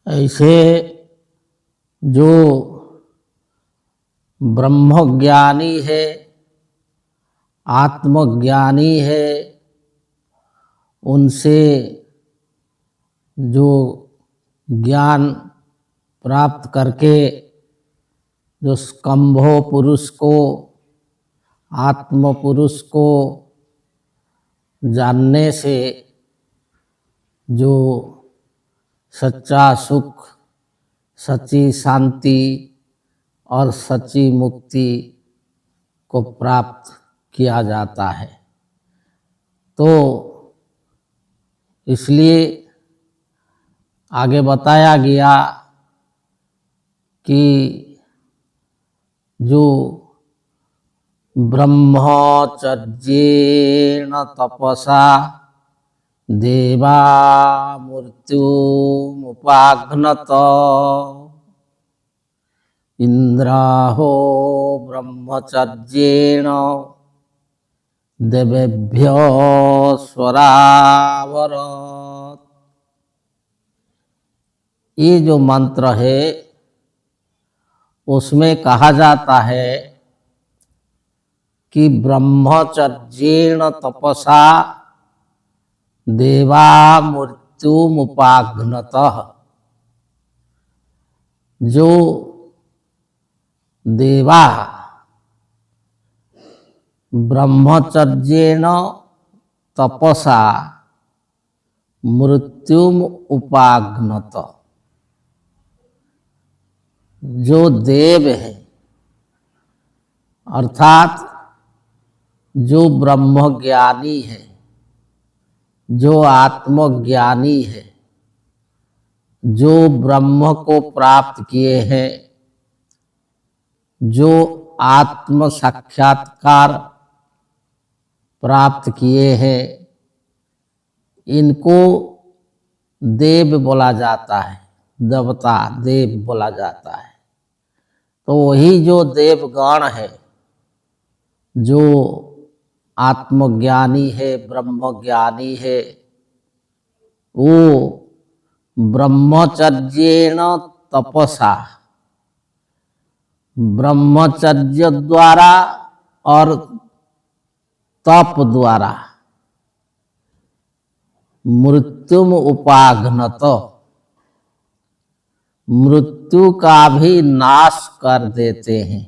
ऐसे जो ब्रह्मज्ञानी है, आत्मज्ञानी है, उनसे जो ज्ञान प्राप्त करके जो स्कंभो पुरुष को, आत्म पुरुष को जानने से जो सच्चा सुख, सच्ची शांति और सच्ची मुक्ति को प्राप्त किया जाता है। तो इसलिए आगे बताया गया कि जो ब्रह्मचर्येण तपसा देवा मृत्युमुपाघ्नत इंद्राहो ब्रह्मचर्येण देवेभ्यो स्वरावरत। ये जो मंत्र है उसमें कहा जाता है कि ब्रह्मचर्येण तपसा देवा मृत्युमुपाघ्नतः। जो देवा ब्रह्मचर्येण तपसा मृत्युम उपाघ्नत, जो देव है अर्थात जो ब्रह्मज्ञानी है, जो आत्मज्ञानी है, जो ब्रह्म को प्राप्त किए हैं, जो आत्म साक्षात्कार प्राप्त किए हैं, इनको देव बोला जाता है, देवता देव बोला जाता है। तो वही जो देवगण है, जो आत्मज्ञानी है, ब्रह्मज्ञानी है, वो ब्रह्मचर्येण तपसा, ब्रह्मचर्य द्वारा और तप द्वारा मृत्युम उपाघ्नत, मृत्यु का भी नाश कर देते हैं,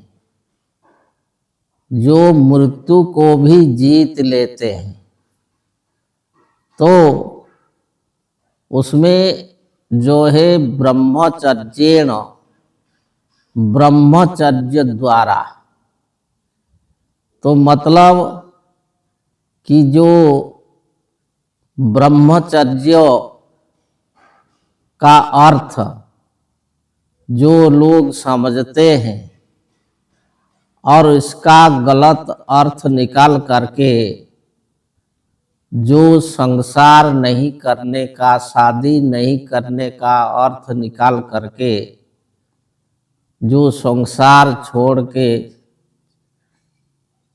जो मृत्यु को भी जीत लेते हैं। तो उसमें जो है ब्रह्मचर्येण, ब्रह्मचर्य द्वारा, तो मतलब कि जो ब्रह्मचर्य का अर्थ जो लोग समझते हैं और इसका गलत अर्थ निकाल करके जो संसार नहीं करने का, शादी नहीं करने का अर्थ निकाल करके जो संसार छोड़ के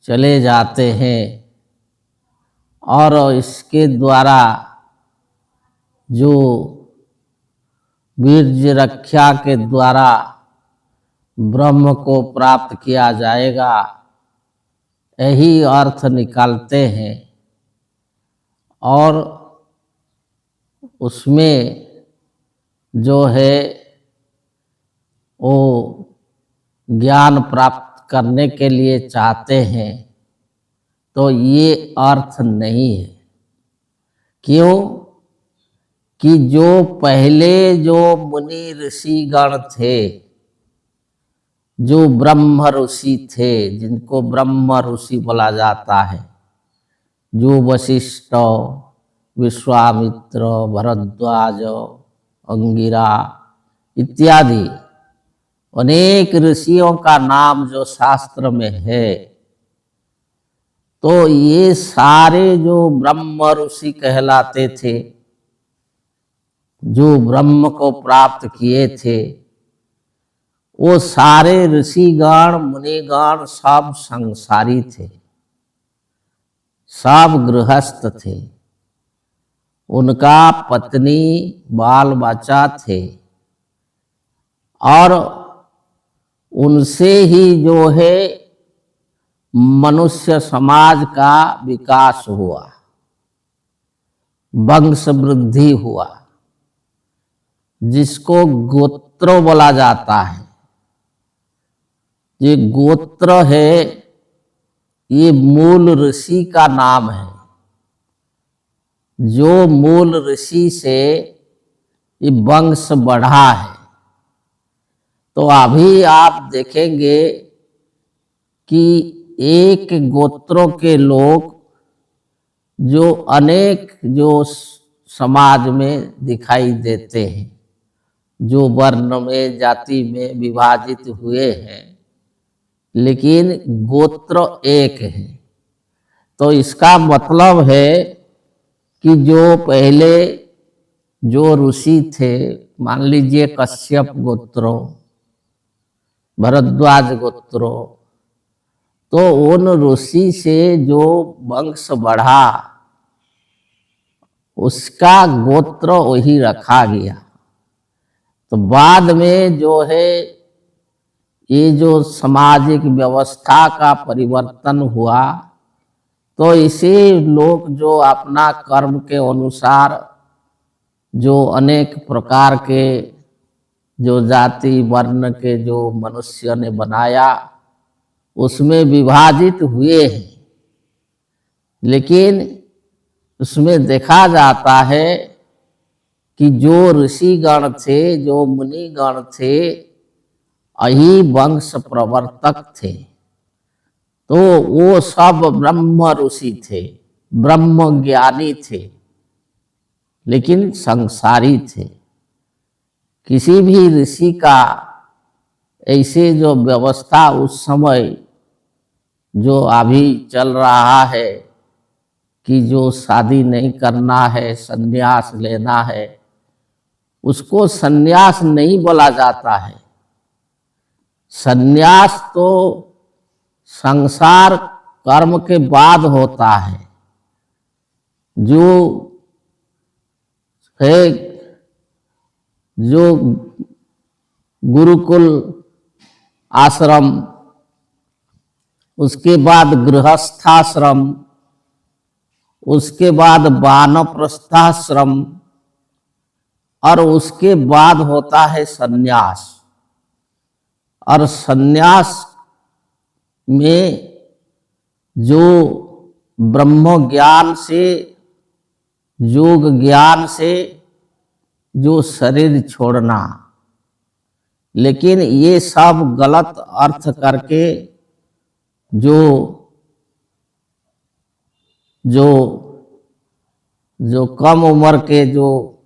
चले जाते हैं और इसके द्वारा जो वीर्य रक्षा के द्वारा ब्रह्म को प्राप्त किया जाएगा, यही अर्थ निकालते हैं और उसमें जो है वो ज्ञान प्राप्त करने के लिए चाहते हैं। तो ये अर्थ नहीं है। क्यों? कि जो पहले जो मुनि ऋषि गण थे, जो ब्रह्म ऋषि थे, जिनको ब्रह्म ऋषि बोला जाता है, जो वशिष्ठ, विश्वामित्र, भरद्वाज, अंगिरा इत्यादि अनेक ऋषियों का नाम जो शास्त्र में है, तो ये सारे जो ब्रह्म ऋषि कहलाते थे, जो ब्रह्म को प्राप्त किए थे, वो सारे ऋषिगण मुनिगण सब संसारी थे, सब गृहस्थ थे। उनका पत्नी बाल बच्चा थे और उनसे ही जो है मनुष्य समाज का विकास हुआ, वंश वृद्धि हुआ, जिसको गोत्र बोला जाता है। ये गोत्र है, ये मूल ऋषि का नाम है। जो मूल ऋषि से ये वंश बढ़ा है। तो अभी आप देखेंगे कि एक गोत्रों के लोग जो अनेक जो समाज में दिखाई देते हैं, जो वर्ण में जाति में विभाजित हुए हैं, लेकिन गोत्र एक है। तो इसका मतलब है कि जो पहले जो ऋषि थे, मान लीजिए कश्यप गोत्रो, भरद्वाज गोत्रो, तो उन ऋषि से जो वंश बढ़ा उसका गोत्र वही रखा गया। तो बाद में जो है ये जो सामाजिक व्यवस्था का परिवर्तन हुआ, तो इसे लोग जो अपना कर्म के अनुसार जो अनेक प्रकार के जो जाति वर्ण के जो मनुष्य ने बनाया, उसमें विभाजित हुए हैं। लेकिन उसमें देखा जाता है कि जो ऋषिगण थे, जो मुनिगण थे, यही वंश प्रवर्तक थे। तो वो सब ब्रह्म ऋषि थे, ब्रह्म ज्ञानी थे, लेकिन संसारी थे। किसी भी ऋषि का ऐसे जो व्यवस्था उस समय जो अभी चल रहा है कि जो शादी नहीं करना है, संन्यास लेना है, उसको संन्यास नहीं बोला जाता है। संन्यास तो संसार कर्म के बाद होता है। जो है जो गुरुकुल आश्रम, उसके बाद गृहस्थाश्रम, उसके बाद वानप्रस्थाश्रम, और उसके बाद होता है संन्यास। और संन्यास में जो ब्रह्म ज्ञान से, योग ज्ञान से जो शरीर छोड़ना, लेकिन ये सब गलत अर्थ करके जो जो जो कम उम्र के जो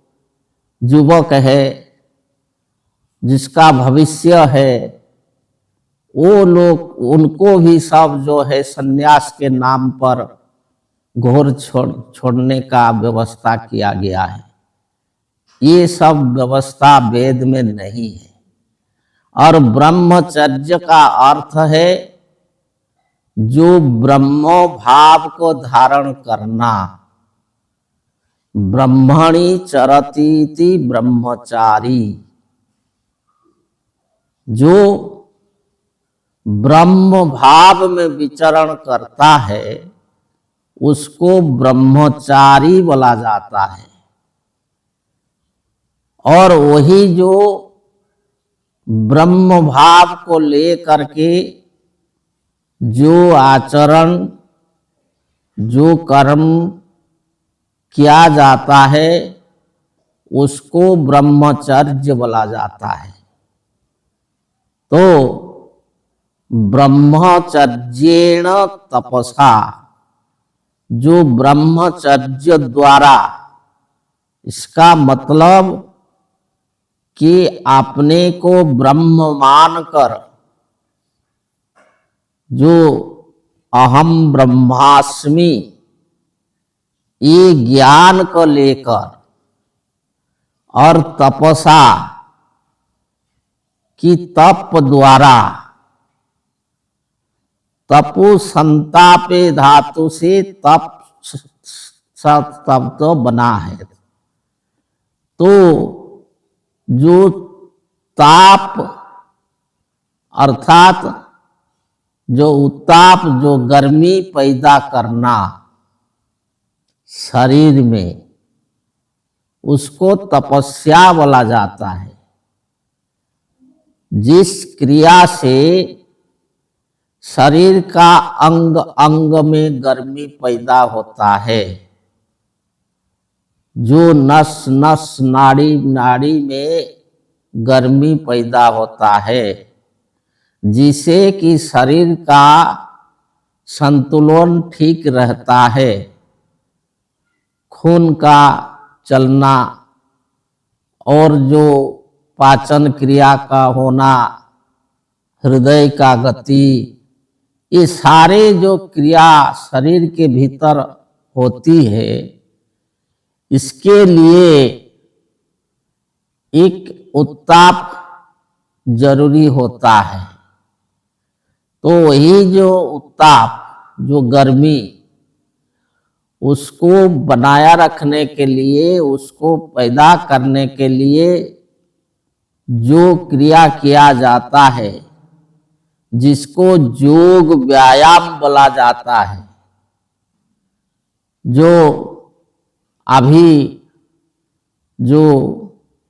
युवक है, जिसका भविष्य है, वो लोग, उनको भी सब जो है संन्यास के नाम पर घोर छोड़ने का व्यवस्था किया गया है। ये सब व्यवस्था वेद में नहीं है। और ब्रह्मचर्य का अर्थ है जो ब्रह्मो भाव को धारण करना। ब्रह्मणि चरतीति ब्रह्मचारी, जो ब्रह्म भाव में विचरण करता है उसको ब्रह्मचारी बोला जाता है। और वही जो ब्रह्म भाव को लेकर के जो आचरण, जो कर्म किया जाता है, उसको ब्रह्मचर्य बोला जाता है। तो ब्रह्मचर्येण तपसा, जो ब्रह्मचर्य द्वारा, इसका मतलब कि अपने को ब्रह्म मानकर, जो अहम ब्रह्मास्मि ये ज्ञान को लेकर, और तपसा कि तप द्वारा, तपो संतापे धातु से तप तो बना है। तो जो ताप अर्थात जो उत्ताप, जो गर्मी पैदा करना शरीर में, उसको तपस्या बोला जाता है। जिस क्रिया से शरीर का अंग अंग में गर्मी पैदा होता है, जो नस नस नाड़ी नाड़ी में गर्मी पैदा होता है, जिसे कि शरीर का संतुलन ठीक रहता है, खून का चलना और जो पाचन क्रिया का होना, हृदय का गति, ये सारे जो क्रिया शरीर के भीतर होती है, इसके लिए एक उत्ताप जरूरी होता है। तो वही जो उत्ताप, जो गर्मी, उसको बनाया रखने के लिए, उसको पैदा करने के लिए जो क्रिया किया जाता है, जिसको योग व्यायाम बोला जाता है, जो अभी जो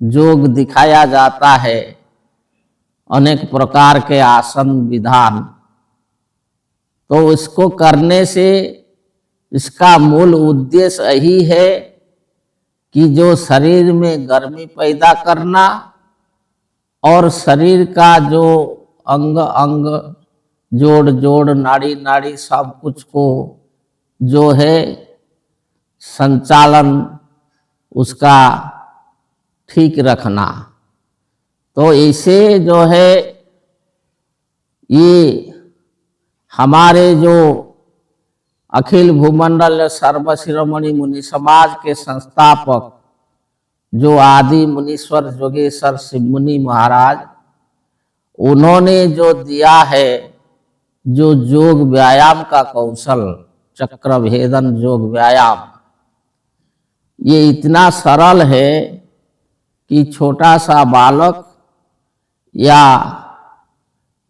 योग दिखाया जाता है, अनेक प्रकार के आसन विधान, तो इसको करने से इसका मूल उद्देश्य यही है कि जो शरीर में गर्मी पैदा करना और शरीर का जो अंग अंग, जोड़ जोड़, नाड़ी नाड़ी, सब कुछ को जो है संचालन उसका ठीक रखना। तो इसे जो है ये हमारे जो अखिल भूमंडल सर्व शिरोमणि मुनि समाज के संस्थापक जो आदि मुनीश्वर जोगेश्वर शिव मुनि महाराज, उन्होंने जो दिया है जो योग व्यायाम का कौशल, चक्र भेदन योग व्यायाम, ये इतना सरल है कि छोटा सा बालक या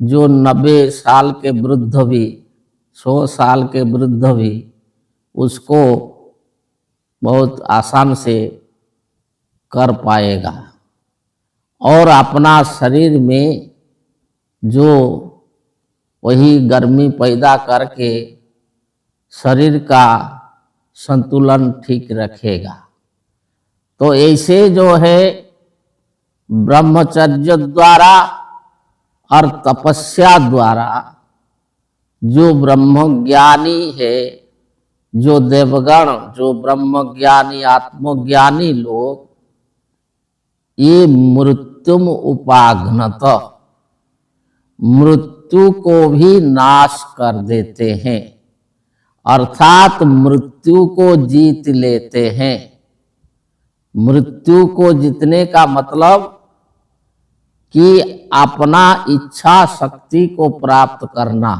जो 90 साल के वृद्ध भी, 100 साल के वृद्ध भी उसको बहुत आसान से कर पाएगा। और अपना शरीर में जो वही गर्मी पैदा करके शरीर का संतुलन ठीक रखेगा। तो ऐसे जो है ब्रह्मचर्य द्वारा और तपस्या द्वारा जो ब्रह्मज्ञानी है, जो देवगण, जो ब्रह्मज्ञानी आत्मज्ञानी लोग, ये मृत्युम उपाघ्नत, मृत्यु को भी नाश कर देते हैं, अर्थात मृत्यु को जीत लेते हैं। मृत्यु को जीतने का मतलब कि अपना इच्छा शक्ति को प्राप्त करना,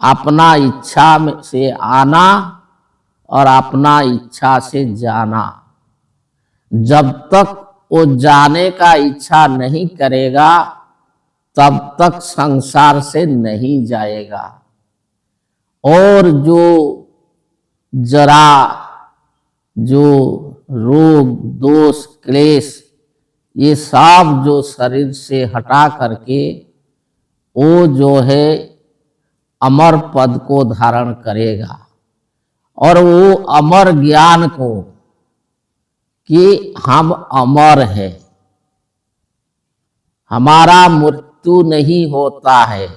अपना इच्छा में से आना और अपना इच्छा से जाना। जब तक वो जाने का इच्छा नहीं करेगा तब तक संसार से नहीं जाएगा। और जो जरा, जो रोग दोष क्लेश, ये सब जो शरीर से हटा करके वो जो है अमर पद को धारण करेगा और वो अमर ज्ञान को कि हम अमर हैं, हमारा मृत्यु नहीं होता है,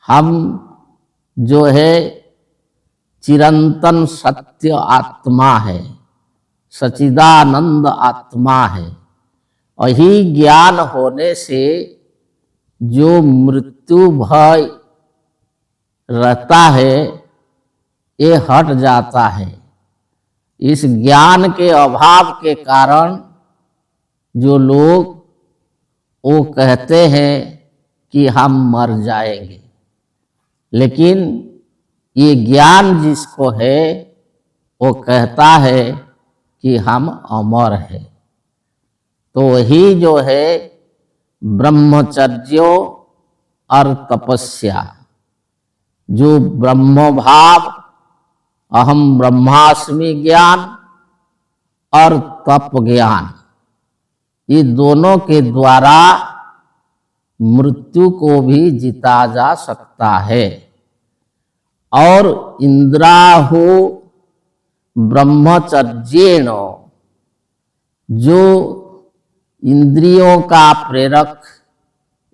हम जो है चिरंतन सत्य आत्मा है, सच्चिदानंद आत्मा है। यही ज्ञान होने से जो मृत्यु भय रहता है ये हट जाता है। इस ज्ञान के अभाव के कारण जो लोग वो कहते हैं कि हम मर जाएंगे, लेकिन ये ज्ञान जिसको है वो कहता है कि हम अमर हैं। तो वही जो है ब्रह्मचर्य और तपस्या, जो ब्रह्म भाव, अहम ब्रह्मास्मि ज्ञान और तप ज्ञान, ये दोनों के द्वारा मृत्यु को भी जीता जा सकता है। और इंद्राहु ब्रह्मचर्येण, जो इंद्रियों का प्रेरक,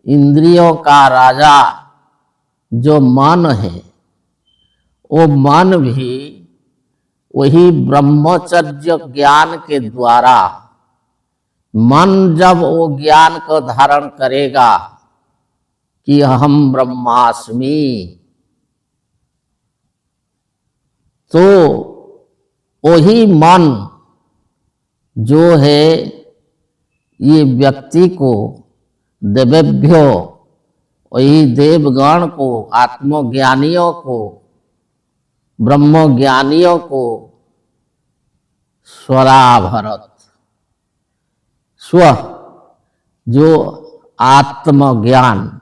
इंद्रियों का राजा जो मन है, वो मन भी वही ब्रह्मचर्य ज्ञान के द्वारा, मन जब वो ज्ञान को धारण करेगा कि अहम ब्रह्मास्मि, तो वही मन जो है ये व्यक्ति को, देवेभ्यो, वही देवगण को, आत्मज्ञानियों को, ब्रह्मज्ञानियों को स्वराभरत, स्व जो आत्मज्ञान,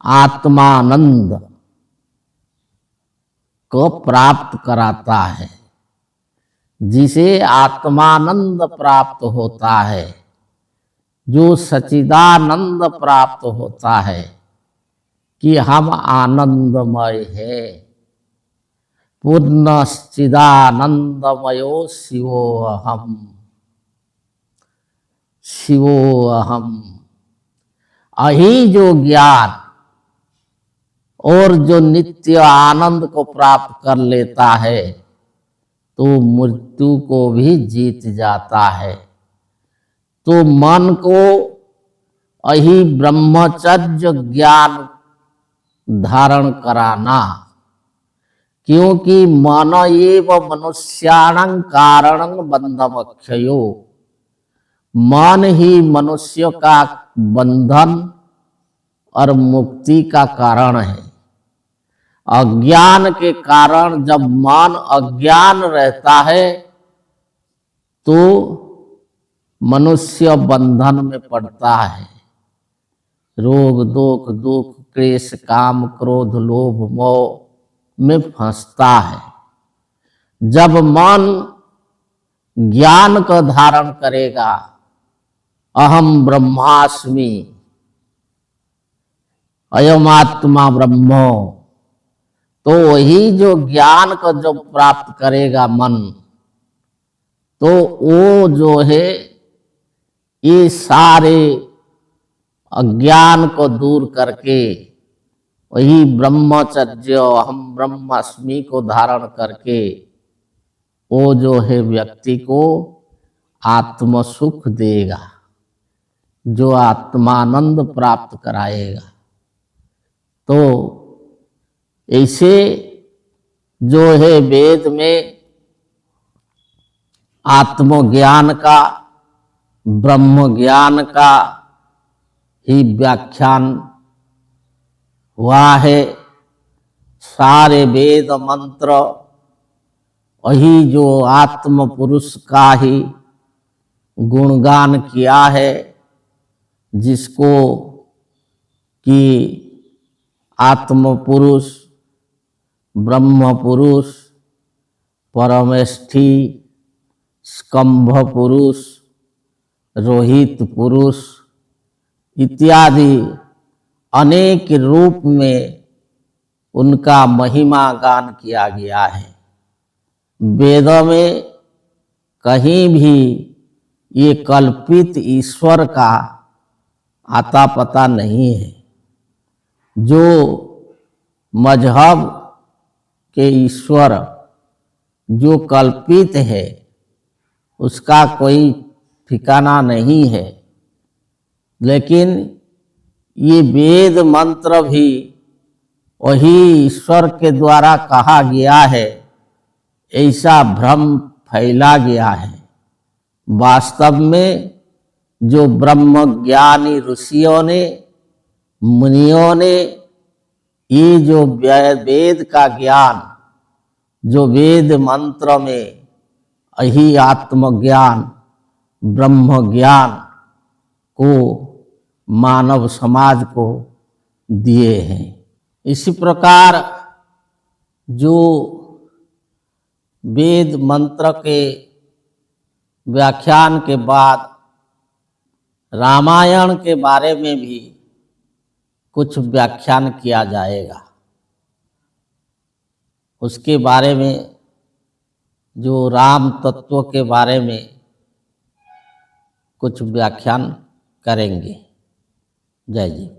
आत्मानंद को प्राप्त कराता है। जिसे आत्मानंद प्राप्त होता है, जो सच्चिदानंद प्राप्त होता है कि हम आनंदमय है, पूर्णश्चिदानंदमयो शिवोऽहम्, शिवोऽहम्। यही जो ज्ञान और जो नित्य आनंद को प्राप्त कर लेता है तो मृत्यु को भी जीत जाता है। तो मन को यही ब्रह्मचर्य ज्ञान धारण कराना, क्योंकि मन एव मनुष्याणां कारणं बंधमक्षयो, मन ही मनुष्य का बंधन और मुक्ति का कारण है। अज्ञान के कारण जब मन अज्ञान रहता है तो मनुष्य बंधन में पड़ता है, रोग दोख दुख क्लेश काम क्रोध लोभ मोह में फंसता है। जब मन ज्ञान को धारण करेगा, अहम ब्रह्मास्मि, अयम आत्मा ब्रह्मो, तो वही जो ज्ञान को जो प्राप्त करेगा मन, तो वो जो है ये सारे अज्ञान को दूर करके वही ब्रह्मचर्य अहम ब्रह्मास्मि को धारण करके वो जो है व्यक्ति को आत्म सुख देगा, जो आत्मानंद प्राप्त कराएगा। तो ऐसे जो है वेद में आत्मज्ञान का, ब्रह्म ज्ञान का ही व्याख्यान हुआ है। सारे वेद मंत्र वही जो आत्म पुरुष का ही गुणगान किया है, जिसको कि आत्म पुरुष, ब्रह्म पुरुष, परमेष्ठी, स्कंभ पुरुष, रोहित पुरुष इत्यादि अनेक रूप में उनका महिमा गान किया गया है। वेदों में कहीं भी ये कल्पित ईश्वर का आता पता नहीं है। जो मजहब के ईश्वर जो कल्पित है उसका कोई ठिकाना नहीं है, लेकिन ये वेद मंत्र भी वही ईश्वर के द्वारा कहा गया है, ऐसा भ्रम फैला गया है। वास्तव में जो ब्रह्म ज्ञानी ऋषियों ने, मुनियों ने ये जो वेद का ज्ञान, जो वेद मंत्र में यही आत्मज्ञान, ब्रह्म ज्ञान को मानव समाज को दिए हैं। इसी प्रकार जो वेद मंत्र के व्याख्यान के बाद रामायण के बारे में भी कुछ व्याख्यान किया जाएगा। उसके बारे में जो राम तत्व के बारे में कुछ व्याख्यान करेंगे। जय जी।